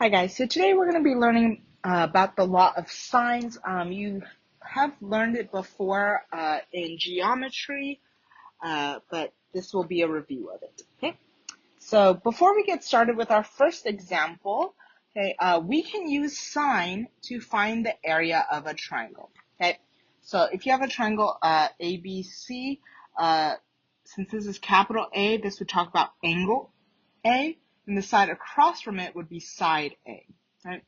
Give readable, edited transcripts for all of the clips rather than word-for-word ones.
Hi guys, so today we're going to be learning about the law of sines. You have learned it before in geometry, but this will be a review of it. Okay, so before we get started with our first example, okay, we can use sine to find the area of a triangle. Okay, so if you have a triangle ABC, since this is capital A, this would talk about angle A. And the side across from it would be side A, right?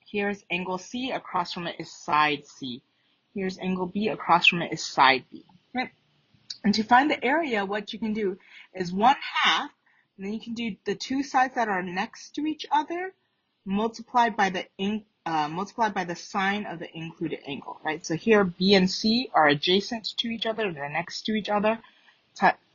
Here's angle C, across from it is side C. Here's angle B, across from it is side B, right? And to find the area, what you can do is 1/2, and then you can do the two sides that are next to each other multiplied by the sine of the included angle, right? So here B and C are adjacent to each other, they're next to each other.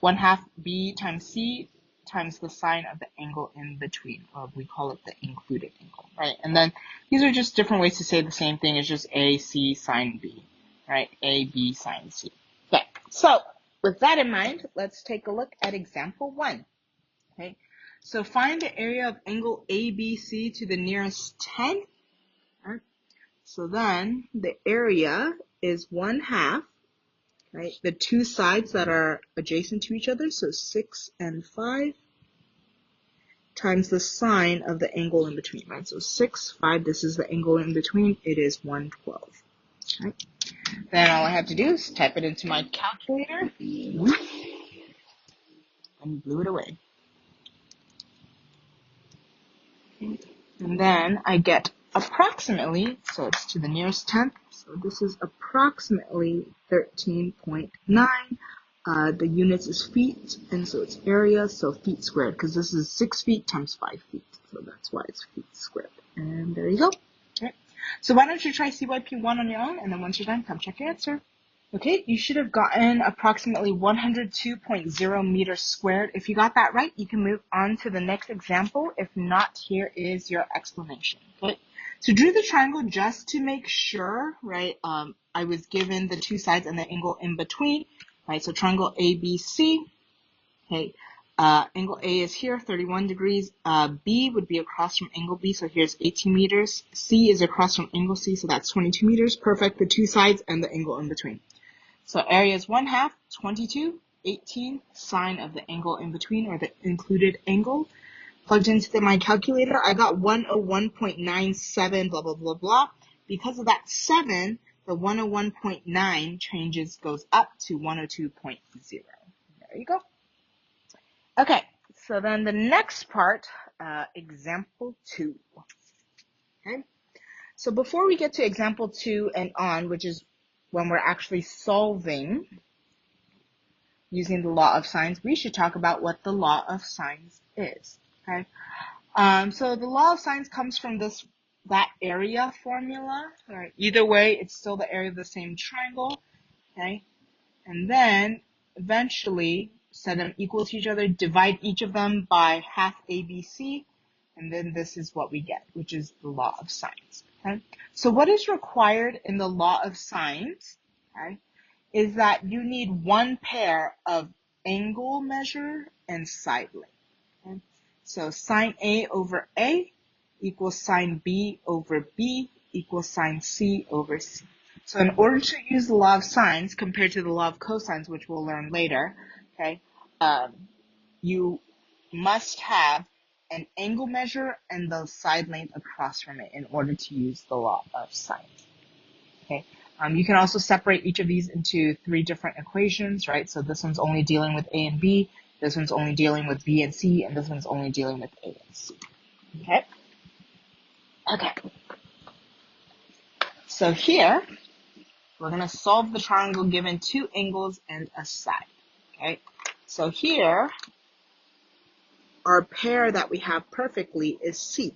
1/2 B times C times the sine of the angle in between, or we call it the included angle, right? And then these are just different ways to say the same thing. It's just AC sine B, right? AB sine C. Okay, so with that in mind, let's take a look at example 1. Okay, so find the area of angle ABC to the nearest 10. Right? So then the area is 1/2. Right, the two sides that are adjacent to each other, so 6 and 5, times the sine of the angle in between, right? So 6, 5, this is the angle in between, it is 112. Right? Then all I have to do is type it into my calculator, and blew it away. And then I get approximately, so it's to the nearest tenth, so this is approximately 13.9. The units is feet, and so it's area, so feet squared, because this is 6 feet times 5 feet, so that's why it's feet squared. And there you go. Okay. So why don't you try CYP1 on your own, and then once you're done, come check your answer. Okay, you should have gotten approximately 102.0 meters squared. If you got that right, you can move on to the next example. If not, here is your explanation. Okay, so drew the triangle just to make sure, right? I was given the two sides and the angle in between, right? So triangle ABC. Okay, angle A is here, 31 degrees. B would be across from angle B, so here's 18 meters. C is across from angle C, so that's 22 meters. Perfect, the two sides and the angle in between. So area is 1/2, 22, 18, sine of the angle in between, or the included angle. Plugged into my calculator, I got 101.97, blah, blah, blah, blah. Because of that 7, the 101.9 goes up to 102.0. There you go. Okay, so then the next part, example 2. Okay, so before we get to example 2 and on, which is when we're actually solving using the law of sines, we should talk about what the law of sines is. Okay, so the law of sines comes from that area formula. All right, either way, it's still the area of the same triangle. Okay, and then eventually set them equal to each other, divide each of them by 1/2 ABC, and then this is what we get, which is the law of sines. Okay, so what is required in the law of sines? Okay, is that you need one pair of angle measure and side length. Okay? So sine A over A equals sine B over B equals sine C over C. So in order to use the law of sines compared to the law of cosines, which we'll learn later, okay, you must have an angle measure and the side length across from it in order to use the law of sines. Okay. You can also separate each of these into 3 different equations, right? So this one's only dealing with A and B, this one's only dealing with B and C, and this one's only dealing with A and C. Okay? Okay. So here, we're going to solve the triangle given 2 angles and a side. Okay? So here, our pair that we have perfectly is C.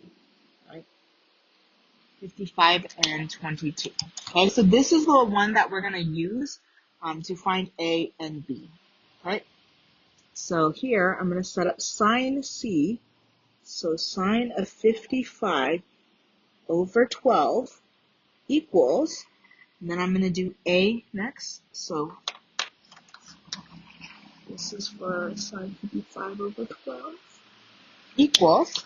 55 and 22. Okay, so this is the one that we're going to use to find A and B. Right? So here, I'm going to set up sine C. So sine of 55 over 12 equals, and then I'm going to do A next. So this is for sine 55 over 12 equals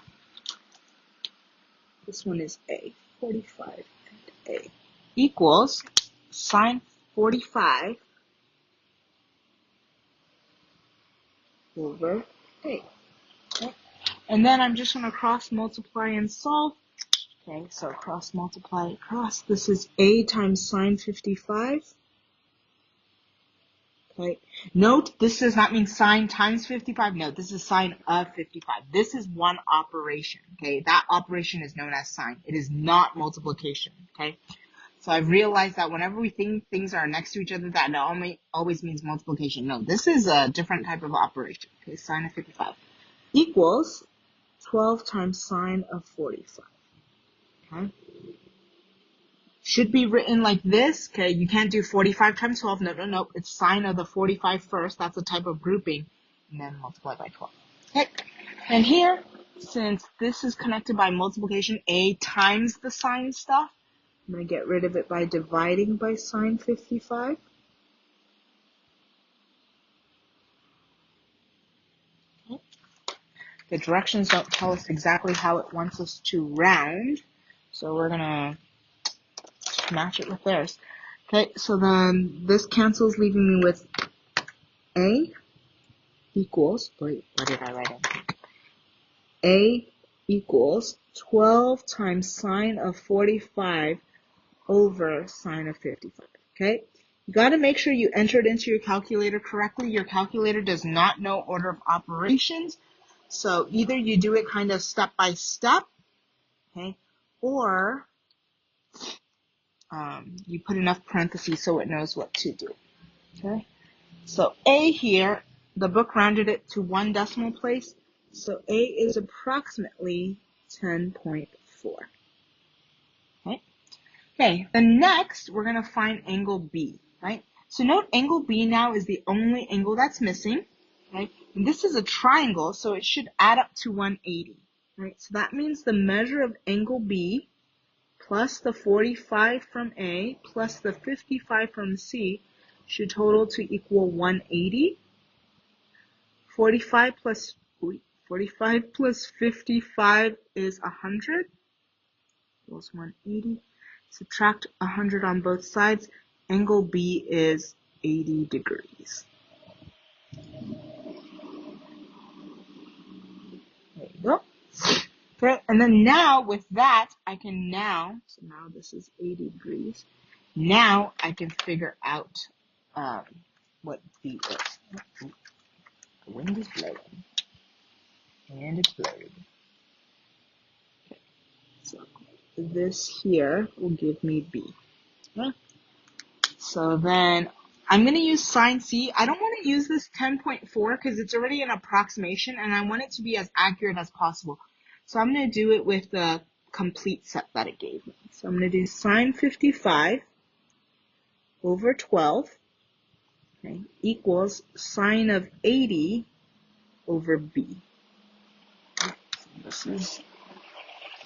this one is A, 45 and A, equals sine 45 over A. Okay. And then I'm just going to cross multiply and solve. Okay, so cross multiply across. This is A times sine 55. Okay. Note, this does not mean sine times 55. No, this is sine of 55. This is one operation. Okay, that operation is known as sine. It is not multiplication. Okay. So I've realized that whenever we think things are next to each other, that always means multiplication. No, this is a different type of operation. Okay, sine of 55 equals 12 times sine of 45. Okay. Should be written like this. Okay, you can't do 45 times 12. No. It's sine of the 45 first. That's a type of grouping. And then multiply by 12. Okay. And here, since this is connected by multiplication, A times the sine stuff, I'm going to get rid of it by dividing by sine 55. Okay. The directions don't tell us exactly how it wants us to round. So we're going to match it with theirs. Okay, so then this cancels, leaving me with A equals, wait, what did I write in? A equals 12 times sine of 45 over sine of 55. Okay, you got to make sure you enter it into your calculator correctly. Your calculator does not know order of operations. So either you do it kind of step by step, okay, or you put enough parentheses so it knows what to do. Okay, so A here, the book rounded it to one decimal place, so A is approximately 10.4. Okay. Okay, then next we're going to find angle B, right? So note angle B now is the only angle that's missing, right? And this is a triangle, so it should add up to 180, right? So that means the measure of angle B plus the 45 from A plus the 55 from C should total to equal 180. 45 plus 55 is 100 equals 180. Subtract 100 on both sides. Angle B is 80 degrees. There you go. Okay, and then now with that, I can so now this is 80 degrees. Now I can figure out what B is. The wind is blowing. And it's blurry. Okay, so this here will give me B. Okay. So then I'm going to use sine C. I don't want to use this 10.4 because it's already an approximation and I want it to be as accurate as possible. So I'm going to do it with the complete set that it gave me. So I'm going to do sine 55 over 12, okay, equals sine of 80 over B. Okay, so this is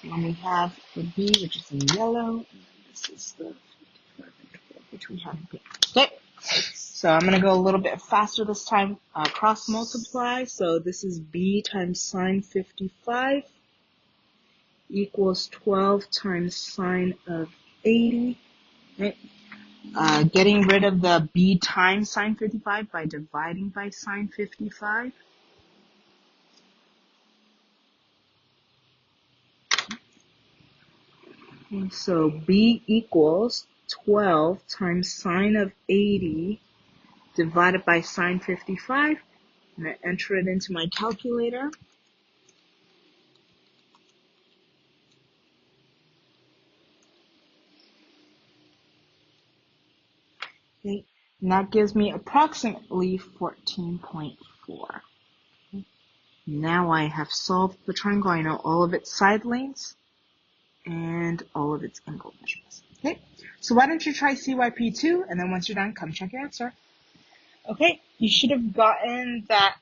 the one we have for B, which is in yellow. And this is the 55 and 12, which we have in pink. Okay. So I'm going to go a little bit faster this time, cross multiply. So this is B times sine 55 equals 12 times sine of 80. Right? Getting rid of the B times sine 55 by dividing by sine 55. Okay, so B equals 12 times sine of 80 divided by sine 55. I'm going to enter it into my calculator. Okay, and that gives me approximately 14.4. Okay. Now I have solved the triangle. I know all of its side lengths and all of its angle measurements. Okay, so why don't you try CYP2, and then once you're done, come check your answer. Okay, you should have gotten that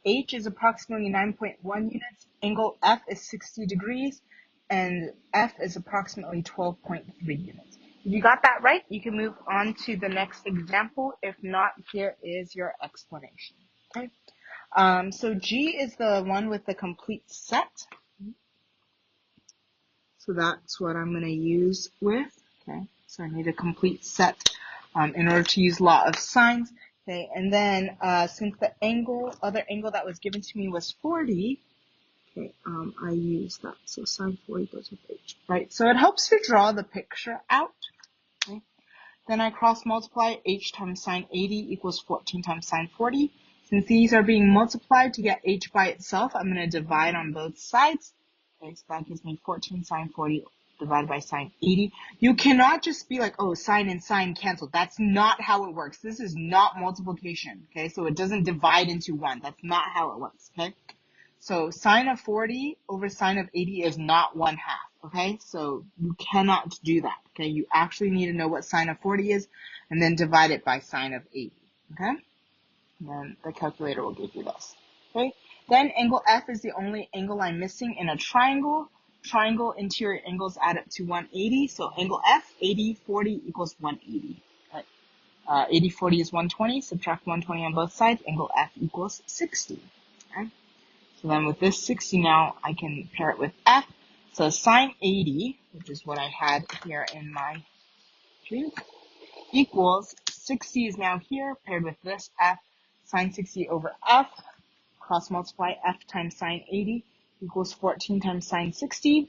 H is approximately 9.1 units, angle F is 60 degrees, and F is approximately 12.3 units. If you got that right, you can move on to the next example. If not, here is your explanation. Okay, so G is the one with the complete set. So that's what I'm going to use with. Okay, so I need a complete set in order to use law of sines. Okay, and then since the other angle that was given to me was 40, okay, I use that. So sine 40 goes with h, right? So it helps to draw the picture out. Okay. Then I cross multiply h times sine 80 equals 14 times sine 40. Since these are being multiplied to get h by itself, I'm going to divide on both sides. Okay, so that gives me 14 sine 40 divided by sine 80. You cannot just be like, oh, sine and sine cancel. That's not how it works. This is not multiplication, okay? So it doesn't divide into 1. That's not how it works, okay? So sine of 40 over sine of 80 is not 1/2, okay? So you cannot do that, okay? You actually need to know what sine of 40 is and then divide it by sine of 80, okay? And then the calculator will give you this, okay? Then angle F is the only angle I'm missing in a triangle. Triangle interior angles add up to 180. So angle F, 80, 40 equals 180. Right? 80, 40 is 120. Subtract 120 on both sides. Angle F equals 60. Okay? So then with this 60 now, I can pair it with F. So sine 80, which is what I had here in my dream, equals 60 is now here, paired with this F. Sine 60 over F, cross multiply F times sine 80 equals 14 times sine 60.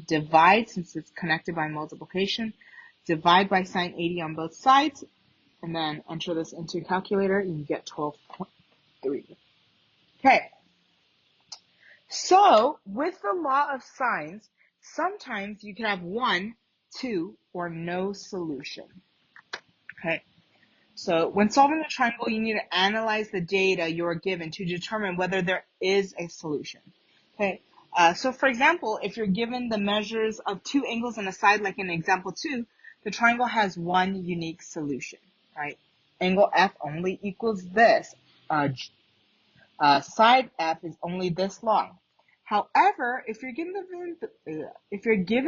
Divide, since it's connected by multiplication, divide by sine 80 on both sides, and then enter this into a calculator, and you get 12.3. Okay. So, with the law of sines, sometimes you can have 1, 2, or no solution. Okay. So when solving a triangle, you need to analyze the data you're given to determine whether there is a solution. Okay. So for example, if you're given the measures of 2 angles and a side, like in example 2, the triangle has one unique solution, right? Angle F only equals this. Side F is only this long. However, if you're given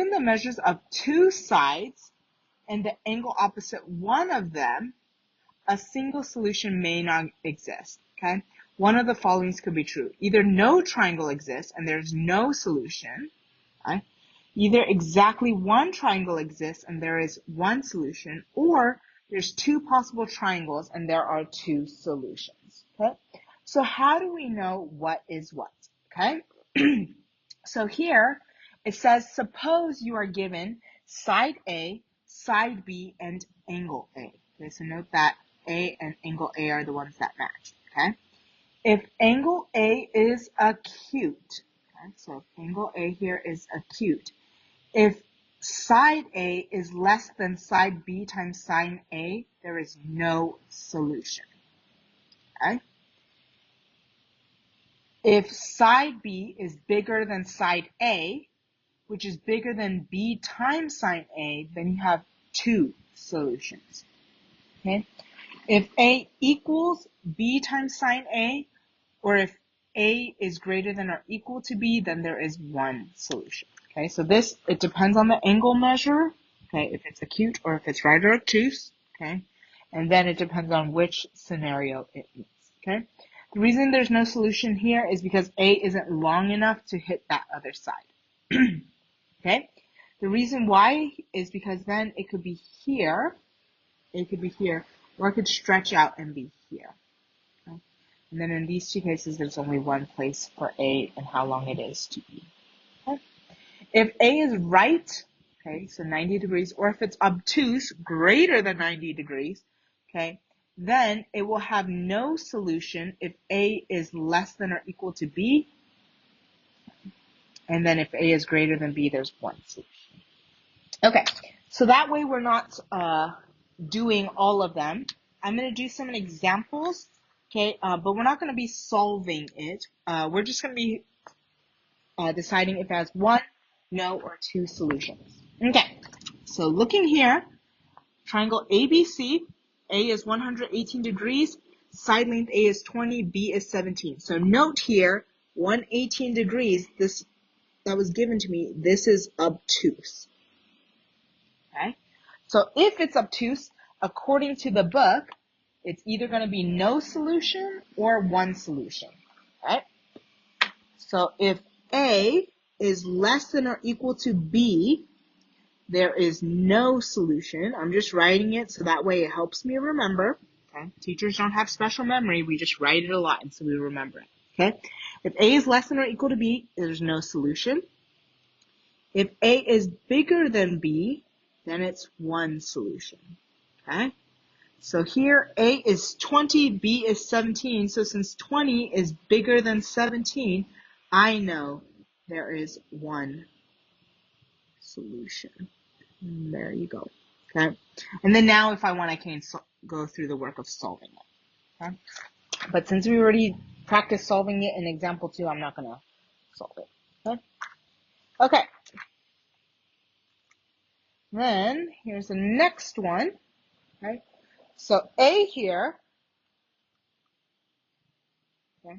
the measures of 2 sides and the angle opposite one of them, a single solution may not exist, okay? One of the following could be true. Either no triangle exists and there's no solution, okay? Either exactly one triangle exists and there is one solution, or there's 2 possible triangles and there are 2 solutions, okay? So how do we know what is what, okay? So here it says, suppose you are given side A, side B, and angle A. Okay, so note that A and angle A are the ones that match, okay? If angle A is acute, okay, so if angle A here is acute, if side A is less than side B times sine A, there is no solution, okay? If side B is bigger than side A, which is bigger than B times sine A, then you have 2 solutions, okay? If A equals B times sine A, or if A is greater than or equal to B, then there is 1 solution, okay? So this, it depends on the angle measure, okay, if it's acute or if it's right or obtuse, okay? And then it depends on which scenario it meets, okay? The reason there's no solution here is because A isn't long enough to hit that other side, okay? The reason why is because then it could be here, or it could stretch out and be here. Okay? And then in these 2 cases, there's only one place for A and how long it is to be. Okay? If A is right, okay, so 90 degrees, or if it's obtuse, greater than 90 degrees, okay, then it will have no solution if A is less than or equal to B. And then if A is greater than B, there's 1 solution. Okay, so that way we're not doing all of them. I'm going to do some examples, okay, but we're not going to be solving it. We're just going to be deciding if it has 1, no, or 2 solutions. Okay, so looking here, triangle ABC, A is 118 degrees, side length A is 20, B is 17. So note here, 118 degrees, this that was given to me, this is obtuse. Okay, so if it's obtuse, according to the book, it's either going to be no solution or 1 solution. Right? So if A is less than or equal to B, there is no solution. I'm just writing it so that way it helps me remember. Okay? Teachers don't have special memory. We just write it a lot and so we remember it. Okay? If A is less than or equal to B, there's no solution. If A is bigger than B, then it's one solution. Okay? So here, A is 20, B is 17. So since 20 is bigger than 17, I know there is one solution. And there you go. Okay. And then now if I want, I can go through the work of solving it. Okay. But since we already practiced solving it in example 2, I'm not going to solve it. Okay. Okay. Then here's the next one. Okay. So A here, okay,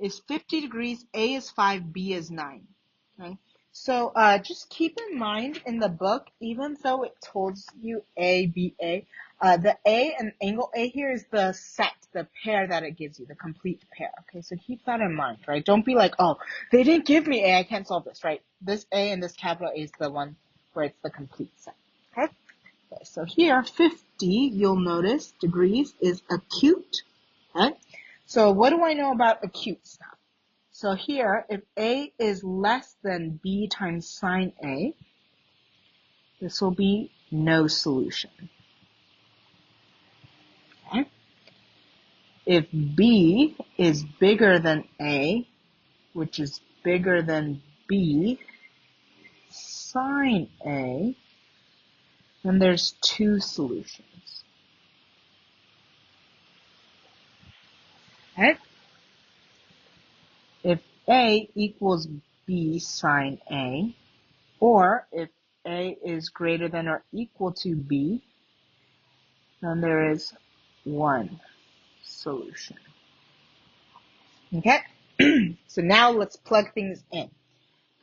is 50 degrees, A is 5, B is 9. Okay. So just keep in mind in the book, even though it tells you A, B, A, the A and angle A here is the set, the pair that it gives you, the complete pair. Okay, so keep that in mind, right? Don't be like, oh, they didn't give me A, I can't solve this, right? This A and this capital A is the one where it's the complete set. Okay, so here 50, you'll notice degrees is acute. Okay, so what do I know about acute stuff? So here, if A is less than B times sine A, this will be no solution. Okay. If B is bigger than A, which is bigger than B sine A, then there's two solutions. Okay. If A equals B sine A, or if A is greater than or equal to B, then there is one solution. Okay, so now let's plug things in.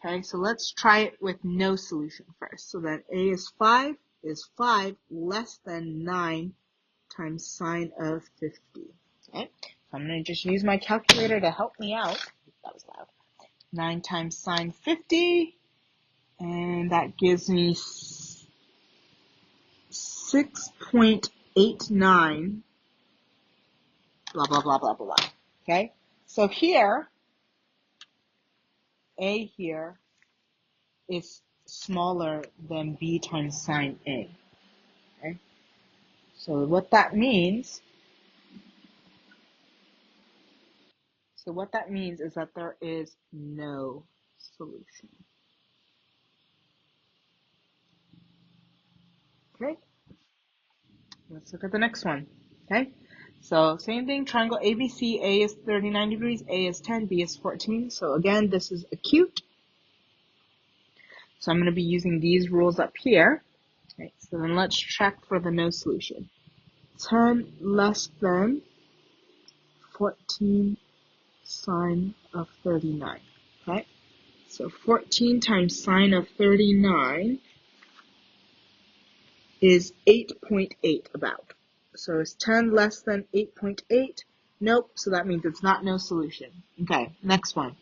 Okay, so let's try it with no solution first. So that A is 5 less than 9 times sine of 50. Okay, so I'm going to just use my calculator to help me out. That was loud. 9 times sine 50, and that gives me 6.89, blah, blah, blah, blah, blah. Okay, so here, A here is smaller than B times sine A. Okay, so what that means is that there is no solution. Okay, let's look at the next one. Okay, so same thing, triangle ABC, A is 39 degrees, A is 10, B is 14. So again, this is acute. So I'm going to be using these rules up here. Okay, so then let's check for the no solution. 10 less than 14 sine of 39. Okay, so 14 times sine of 39 is 8.8 about. So is 10 less than 8.8? Nope, so that means it's not no solution. Okay, next one.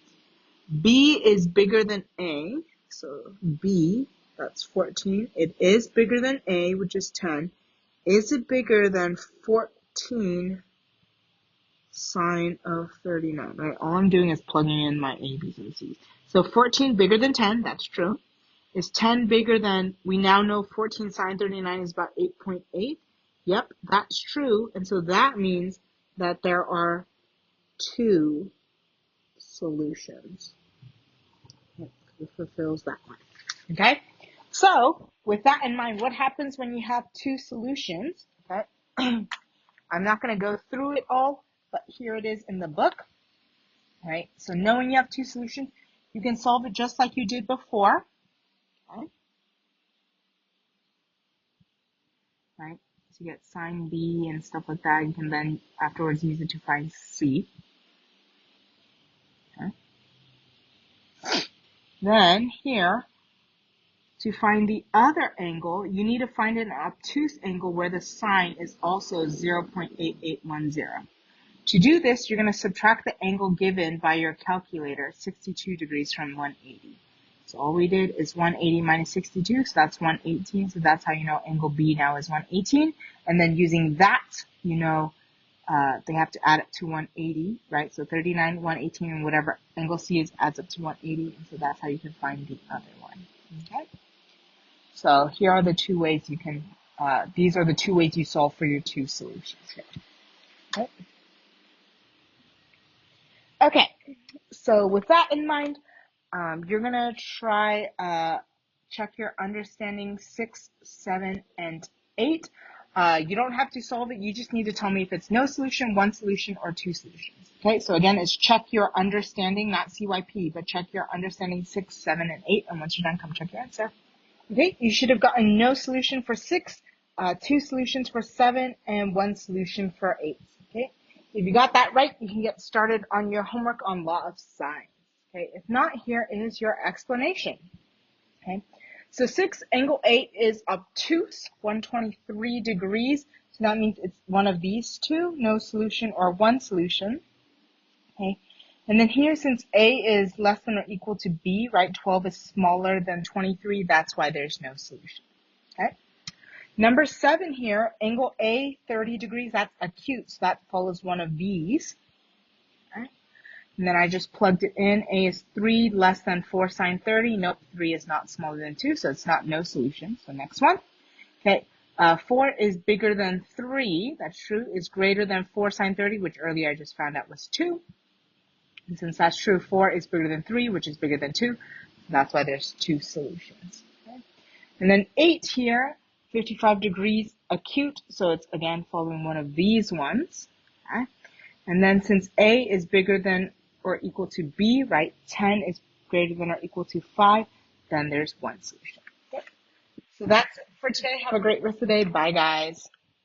B is bigger than A, so B, that's 14. It is bigger than A, which is 10. Is it bigger than 14 sine of 39? Right, all I'm doing is plugging in my A, B's, and C's. So 14 bigger than 10, that's true. Is 10 bigger than, we now know 14 sine 39 is about 8.8. Yep, that's true. And so that means that there are two solutions. It fulfills that one. Okay? So, with that in mind, what happens when you have two solutions? Okay? I'm not going to go through it all, but here it is in the book. Right? So knowing you have two solutions, you can solve it just like you did before. Okay? Right? So you get sine B and stuff like that. You can then afterwards use it to find C. Okay? Then here, to find the other angle, you need to find an obtuse angle where the sine is also 0.8810. To do this, you're going to subtract the angle given by your calculator, 62 degrees from 180. So all we did is 180 minus 62, so that's 118. So that's how you know angle B now is 118. And then using that, you know, they have to add it to 180, right? So 39, 118, and whatever angle C is adds up to 180. And so that's how you can find the other one. Okay. So here are the two ways you can, these are the two ways you solve for your two solutions here. Okay. Okay. So with that in mind, you're going to try, check your understanding 6, 7, and 8. You don't have to solve it. You just need to tell me if it's no solution, one solution, or two solutions. Okay, so again, it's check your understanding, not CYP, but check your understanding 6, 7, and 8. And once you're done, come check your answer. Okay, you should have gotten no solution for 6, 2 solutions for 7, and 1 solution for 8. Okay, if you got that right, you can get started on your homework on law of sine. Okay, if not, here is your explanation. Okay, so 6 angle 8 is obtuse, 123 degrees. So that means it's one of these two, no solution or one solution. Okay, and then here, since A is less than or equal to B, right, 12 is smaller than 23, that's why there's no solution. Okay. Number 7 here, angle A, 30 degrees, that's acute, so that follows one of these. Okay. And then I just plugged it in. A is 3 less than 4 sine 30. Nope, 3 is not smaller than 2, so it's not no solution. So next one. Okay, 4 is bigger than 3. That's true. Is greater than 4 sine 30, which earlier I just found out was 2. And since that's true, 4 is bigger than 3, which is bigger than 2. That's why there's two solutions. Okay. And then 8 here, 55 degrees acute, so it's again following one of these ones. Okay. And then since A is bigger than or equal to B, right, 10 is greater than or equal to 5, then there's one solution. Okay. So that's it for today. Have a great rest of the day. Bye, guys.